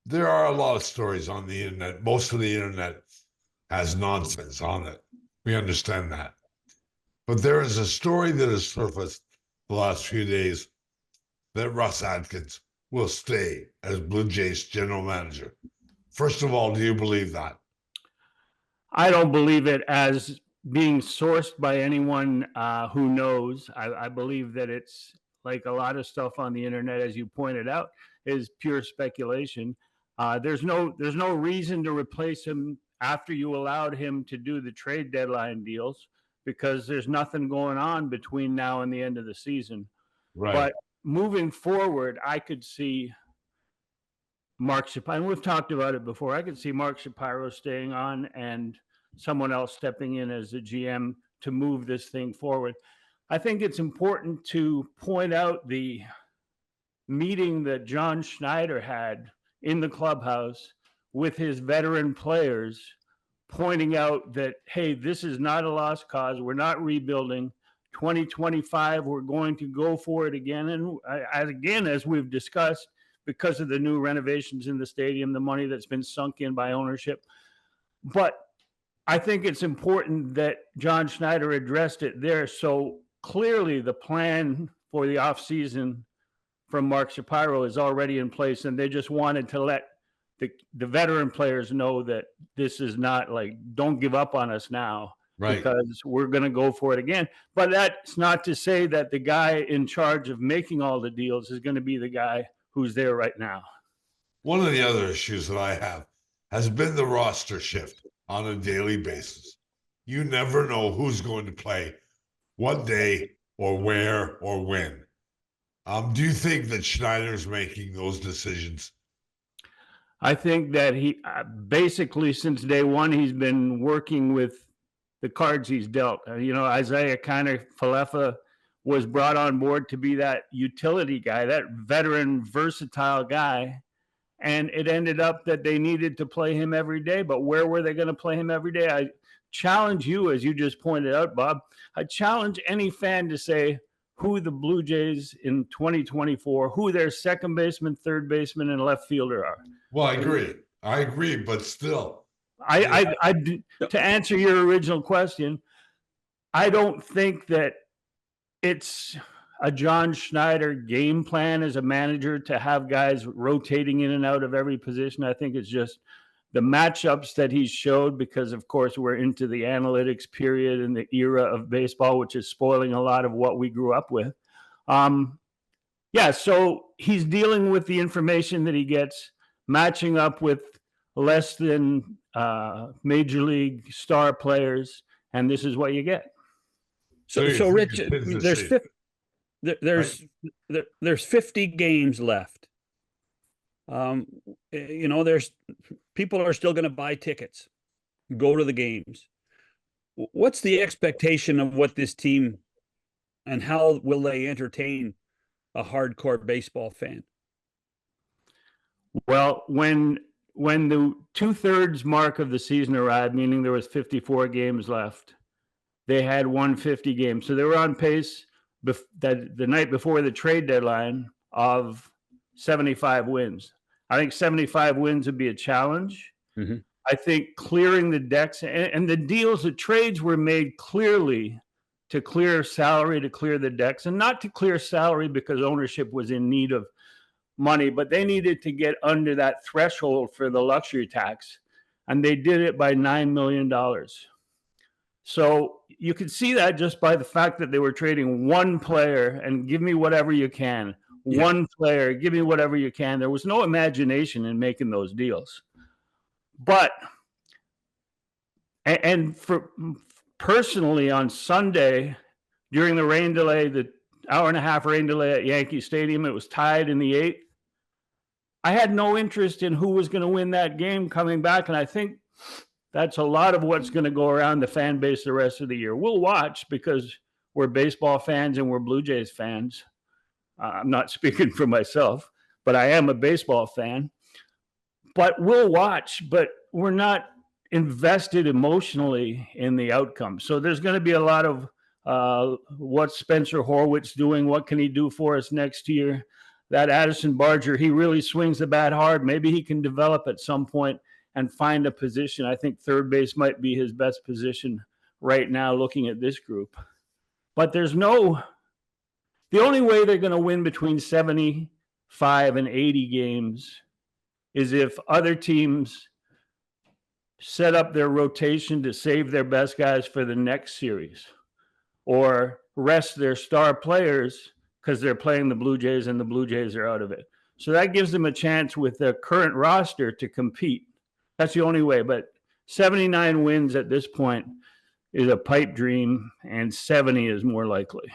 There are a lot of stories on the internet. Most of the internet has nonsense on it. We understand that. But there is a story that has surfaced the last few days that Russ Atkins will stay as Blue Jays general manager. First of all, do you believe that? I don't believe it as being sourced by anyone who knows. I believe that it's like a lot of stuff on the internet, as you pointed out, is pure speculation. There's no reason to replace him after you allowed him to do the trade deadline deals because there's nothing going on between now and the end of the season. Right. But moving forward, I could see Mark Shapiro, and we've talked about it before. I could see Mark Shapiro staying on and someone else stepping in as a GM to move this thing forward. I think it's important to point out the meeting that John Schneider had in the clubhouse with his veteran players, pointing out that, hey, this is not a lost cause. We're not rebuilding. 2025, we're going to go for it again. And again, as we've discussed, because of the new renovations in the stadium, the money that's been sunk in by ownership. But I think it's important that John Schneider addressed it there. So clearly the plan for the offseason from Mark Shapiro is already in place, and they just wanted to let the veteran players know that this is not like, don't give up on us now. Right. Because we're going to go for it again. But that's not to say that the guy in charge of making all the deals is going to be the guy who's there right now. One of the other issues that I have has been the roster shift on a daily basis. You never know who's going to play what day or where or when. Do you think that Schneider's making those decisions? I think that he basically since day one, he's been working with the cards he's dealt. Isaiah Falefa was brought on board to be that utility guy, that veteran, versatile guy. And it ended up that they needed to play him every day. But where were they going to play him every day? I challenge you, as you just pointed out, Bob, I challenge any fan to say who the Blue Jays in 2024, who their second baseman, third baseman, and left fielder are. Well, I agree, but still. To answer your original question, I don't think that it's a John Schneider game plan as a manager to have guys rotating in and out of every position. I think it's just the matchups that he showed because, of course, we're into the analytics period and the era of baseball, which is spoiling a lot of what we grew up with. So he's dealing with the information that he gets, matching up with less than major league star players, and this is what you get. So Rich, there's 50 games left. There's people are still going to buy tickets, go to the games. What's the expectation of what this team and how will they entertain a hardcore baseball fan? Well, when the 2/3 mark of the season arrived, meaning there was 54 games left, they had won 50 games. So they were on pace the night before the trade deadline of 75 wins. I think 75 wins would be a challenge. Mm-hmm. I think clearing the decks and the deals, the trades were made clearly to clear salary, to clear the decks, and not to clear salary because ownership was in need of money, but they needed to get under that threshold for the luxury tax, and they did it by $9 million. So you could see that just by the fact that they were trading one player and give me whatever you can. Yeah. One player, give me whatever you can. There was no imagination in making those deals. But, and for personally on Sunday, during the rain delay, the hour-and-a-half rain delay at Yankee Stadium, it was tied in the 8th. I had no interest in who was going to win that game coming back, and I think that's a lot of what's going to go around the fan base the rest of the year. We'll watch because we're baseball fans and we're Blue Jays fans. I'm not speaking for myself, but I am a baseball fan. But we'll watch, but we're not invested emotionally in the outcome. So there's going to be a lot of what's Spencer Horwitz doing? What can he do for us next year? that Addison Barger, he really swings the bat hard. Maybe he can develop at some point and find a position. I think third base might be his best position right now, looking at this group. But the only way they're going to win between 75 and 80 games is if other teams set up their rotation to save their best guys for the next series, or rest their star players because they're playing the Blue Jays and the Blue Jays are out of it. So that gives them a chance with their current roster to compete. That's the only way. But 79 wins at this point is a pipe dream, and 70 is more likely.